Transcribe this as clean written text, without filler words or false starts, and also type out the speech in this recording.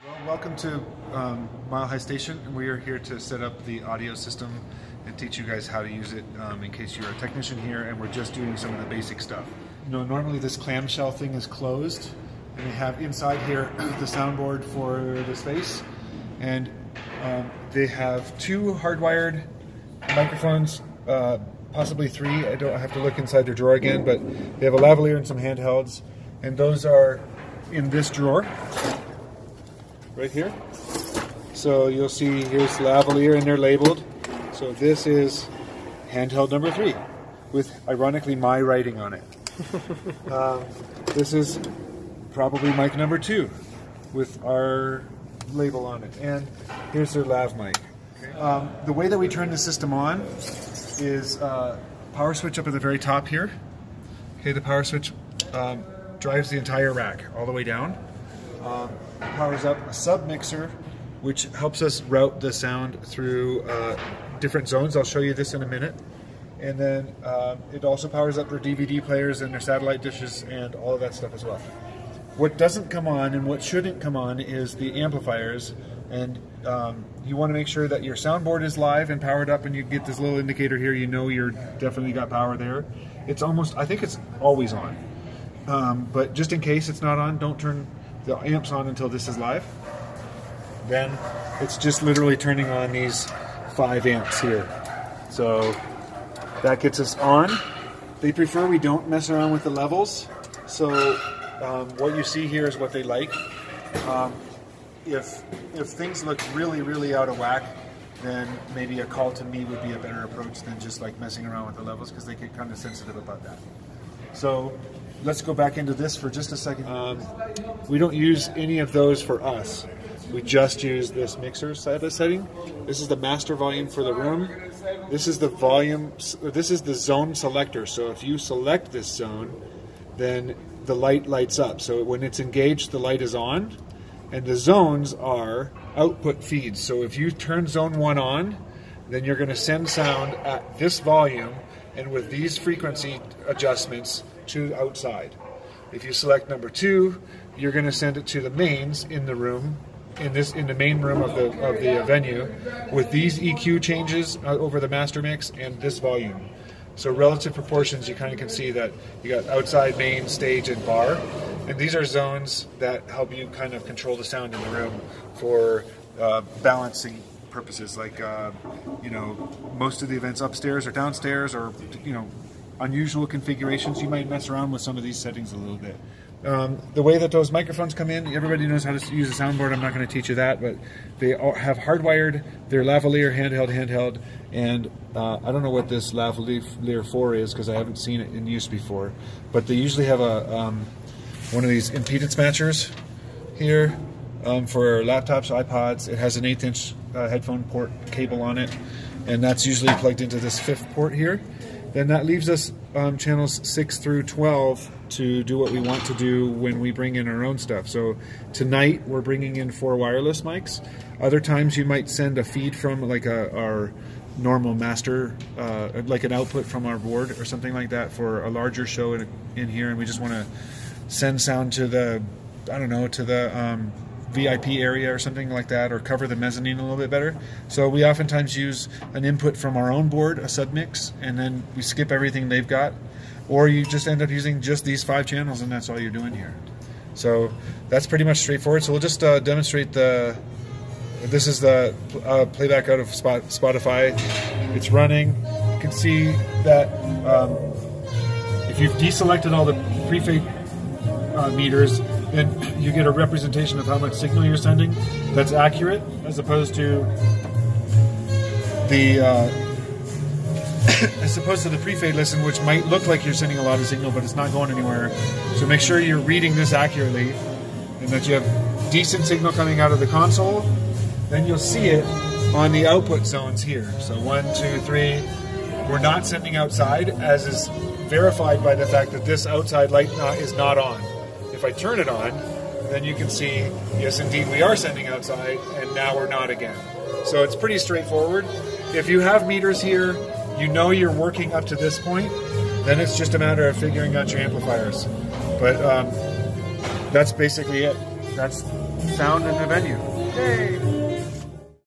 Well, welcome to Mile High Station. We are here to set up the audio system and teach you guys how to use it in case you're a technician here and we're just doing some of the basic stuff. You know, normally this clamshell thing is closed and we have inside here the soundboard for the space, and they have two hardwired microphones, possibly three. I don't have to look inside their drawer again, but they have a lavalier and some handhelds, and those are in this drawer right here. So you'll see here's lavalier and they're labeled. So this is handheld number 3 with ironically my writing on it. This is probably mic number 2 with our label on it. And here's their lav mic. The way that we turn the system on is power switch up at the very top here. Okay, the power switch drives the entire rack all the way down. Powers up a sub mixer, which helps us route the sound through different zones. I'll show you this in a minute. And then it also powers up their DVD players and their satellite dishes and all of that stuff as well. What doesn't come on and what shouldn't come on is the amplifiers, and you want to make sure that your soundboard is live and powered up, and you get this little indicator here, you know you're definitely got power there. It's almost, I think it's always on. But just in case it's not on, don't turn the amps on until this is live. Then it's just literally turning on these 5 amps here. So that gets us on. They prefer we don't mess around with the levels. So what you see here is what they like. If things look really out of whack, then maybe a call to me would be a better approach than just like messing around with the levels, because they get kind of sensitive about that. So let's go back into this for just a second. We don't use any of those for us. We just use this mixer side of setting. This is the master volume for the room. This is the volume, this is the zone selector. So if you select this zone, then the light lights up. So when it's engaged, the light is on. And the zones are output feeds. So if you turn zone 1 on, then you're going to send sound at this volume and with these frequency adjustments to outside. If you select number 2, you're going to send it to the mains in the room, in the main room of the venue, with these EQ changes over the master mix and this volume. So relative proportions, you kind of can see that you got outside, main, stage, and bar. And these are zones that help you kind of control the sound in the room for balancing purposes, like you know, most of the events upstairs or downstairs, or you know, unusual configurations. You might mess around with some of these settings a little bit. The way that those microphones come in, everybody knows how to use a soundboard. I'm not going to teach you that, but they all have hardwired their lavalier handheld, and I don't know what this lavalier 4 is because I haven't seen it in use before, but they usually have a one of these impedance matchers here for laptops, iPods. It has an 1/8" headphone port cable on it, and that's usually plugged into this 5th port here. Then that leaves us channels 6 through 12 to do what we want to do when we bring in our own stuff. So tonight we're bringing in 4 wireless mics. Other times you might send a feed from like our normal master, like an output from our board or something like that for a larger show in here, and we just want to send sound to the, I don't know, to the VIP area or something like that, or cover the mezzanine a little bit better. So we oftentimes use an input from our own board, a submix, and then we skip everything they've got, or you just end up using just these 5 channels and that's all you're doing here. So that's pretty much straightforward. So we'll just demonstrate this is the playback out of Spotify. It's running. You can see that if you've deselected all the prefade meters, then you get a representation of how much signal you're sending that's accurate, as opposed to the pre-fade listen, which might look like you're sending a lot of signal, but it's not going anywhere. So make sure you're reading this accurately and that you have decent signal coming out of the console. Then you'll see it on the output zones here. So 1, 2, 3. We're not sending outside, as is verified by the fact that this outside light is not on. If I turn it on, then you can see, yes indeed we are sending outside, and now we're not again. So it's pretty straightforward. If you have meters here, you know you're working up to this point, then it's just a matter of figuring out your amplifiers. But that's basically it. That's sound in the venue. Yay!